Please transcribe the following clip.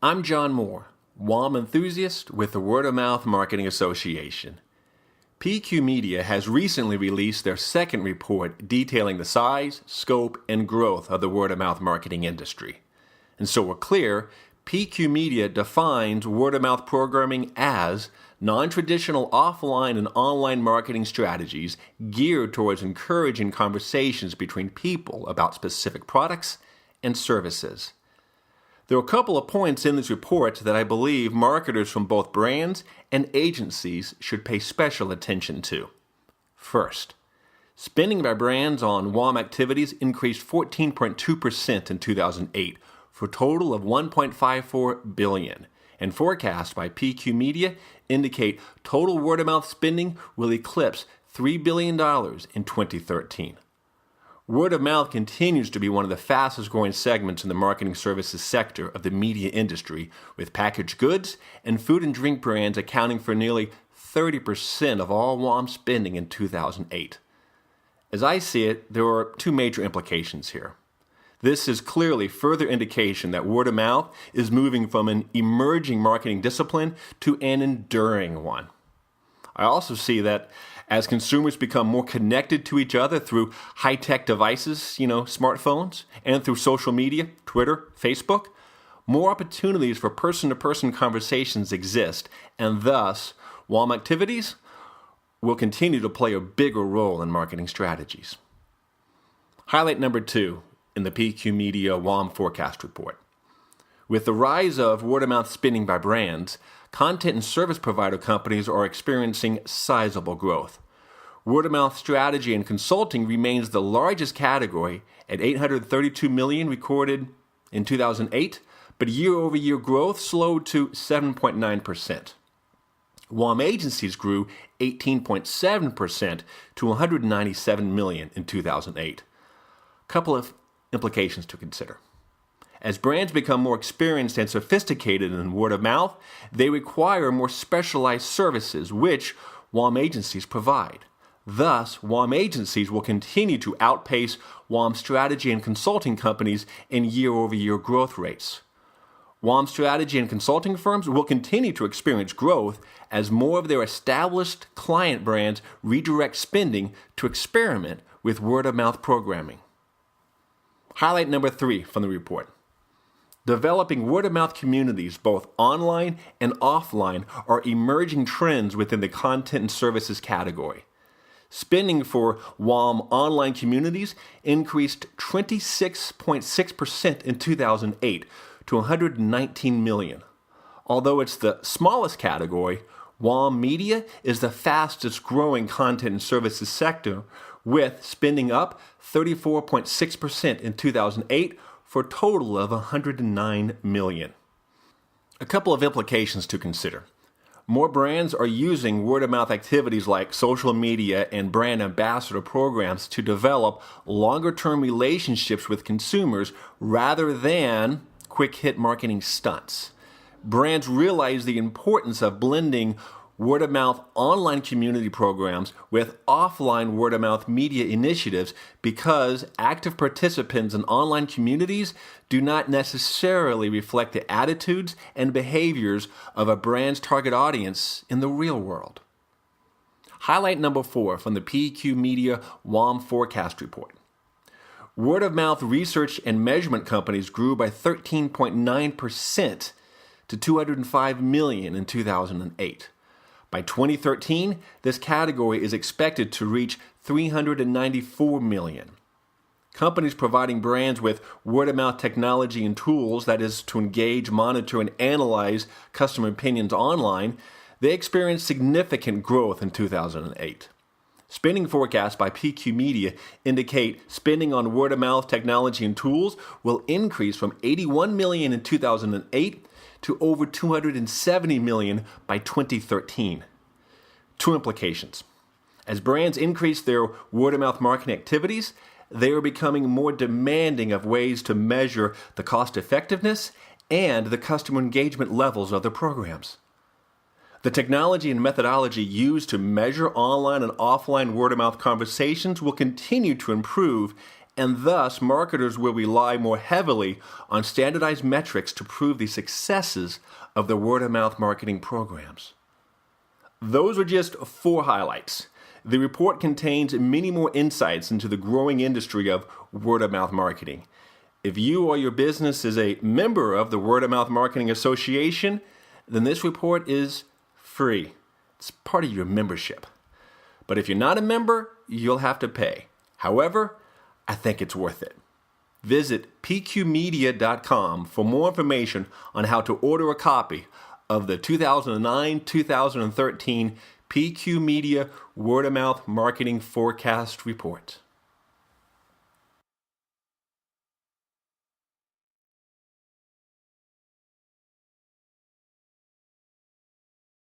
I'm John Moore, WOM enthusiast with the Word of Mouth Marketing Association. PQ Media has recently released their second report detailing the size, scope, and growth of the word of mouth marketing industry. And so we're clear, PQ Media defines word of mouth programming as non-traditional offline and online marketing strategies geared towards encouraging conversations between people about specific products and services. There are a couple of points in this report that I believe marketers from both brands and agencies should pay special attention to. First, spending by brands on WOM activities increased 14.2% in 2008 for a total of $1.54 billion, and forecasts by PQ Media indicate total word-of-mouth spending will eclipse $3 billion in 2013. Word of mouth continues to be one of the fastest growing segments in the marketing services sector of the media industry, with packaged goods and food and drink brands accounting for nearly 30% of all WOM spending in 2008. As I see it, there are two major implications here. This is clearly further indication that word of mouth is moving from an emerging marketing discipline to an enduring one. I also see that as consumers become more connected to each other through high-tech devices, smartphones, and through social media, Twitter, Facebook, more opportunities for person-to-person conversations exist, and thus, WOM activities will continue to play a bigger role in marketing strategies. Highlight number 2 in the PQ Media WOM Forecast report. With the rise of word-of-mouth spending by brands, content and service provider companies are experiencing sizable growth. Word-of-mouth strategy and consulting remains the largest category at $832 million recorded in 2008, but year-over-year growth slowed to 7.9%. WOM agencies grew 18.7% to $197 million in 2008. A couple of implications to consider. As brands become more experienced and sophisticated in word of mouth, they require more specialized services, which WOM agencies provide. Thus, WOM agencies will continue to outpace WOM strategy and consulting companies in year-over-year growth rates. WOM strategy and consulting firms will continue to experience growth as more of their established client brands redirect spending to experiment with word-of-mouth programming. Highlight number 3 from the report. Developing word-of-mouth communities, both online and offline, are emerging trends within the content and services category. Spending for WOM online communities increased 26.6% in 2008 to $119 million. Although it's the smallest category, WOM media is the fastest growing content and services sector, with spending up 34.6% in 2008 for a total of $109 million. A couple of implications to consider. More brands are using word-of-mouth activities like social media and brand ambassador programs to develop longer-term relationships with consumers rather than quick-hit marketing stunts. Brands realize the importance of blending word-of-mouth online community programs with offline word-of-mouth media initiatives because active participants in online communities do not necessarily reflect the attitudes and behaviors of a brand's target audience in the real world. Highlight number 4 from the PQ Media WOM Forecast report. Word-of-mouth research and measurement companies grew by 13.9% to $205 million in 2008. By 2013, this category is expected to reach $394 million. Companies providing brands with word-of-mouth technology and tools, that is, to engage, monitor, and analyze customer opinions online, they experienced significant growth in 2008. Spending forecasts by PQ Media indicate spending on word-of-mouth technology and tools will increase from $81 million in 2008 to over $270 million by 2013. Two implications. As brands increase their word-of-mouth marketing activities, they are becoming more demanding of ways to measure the cost effectiveness and the customer engagement levels of their programs. The technology and methodology used to measure online and offline word-of-mouth conversations will continue to improve and thus marketers will rely more heavily on standardized metrics to prove the successes of their word-of-mouth marketing programs. Those are just 4 highlights. The report contains many more insights into the growing industry of word-of-mouth marketing. If you or your business is a member of the Word-of-Mouth Marketing Association, then this report is free. It's part of your membership. But if you're not a member, you'll have to pay. However, I think it's worth it. Visit pqmedia.com for more information on how to order a copy of the 2009-2013 PQ Media Word of Mouth Marketing Forecast Report.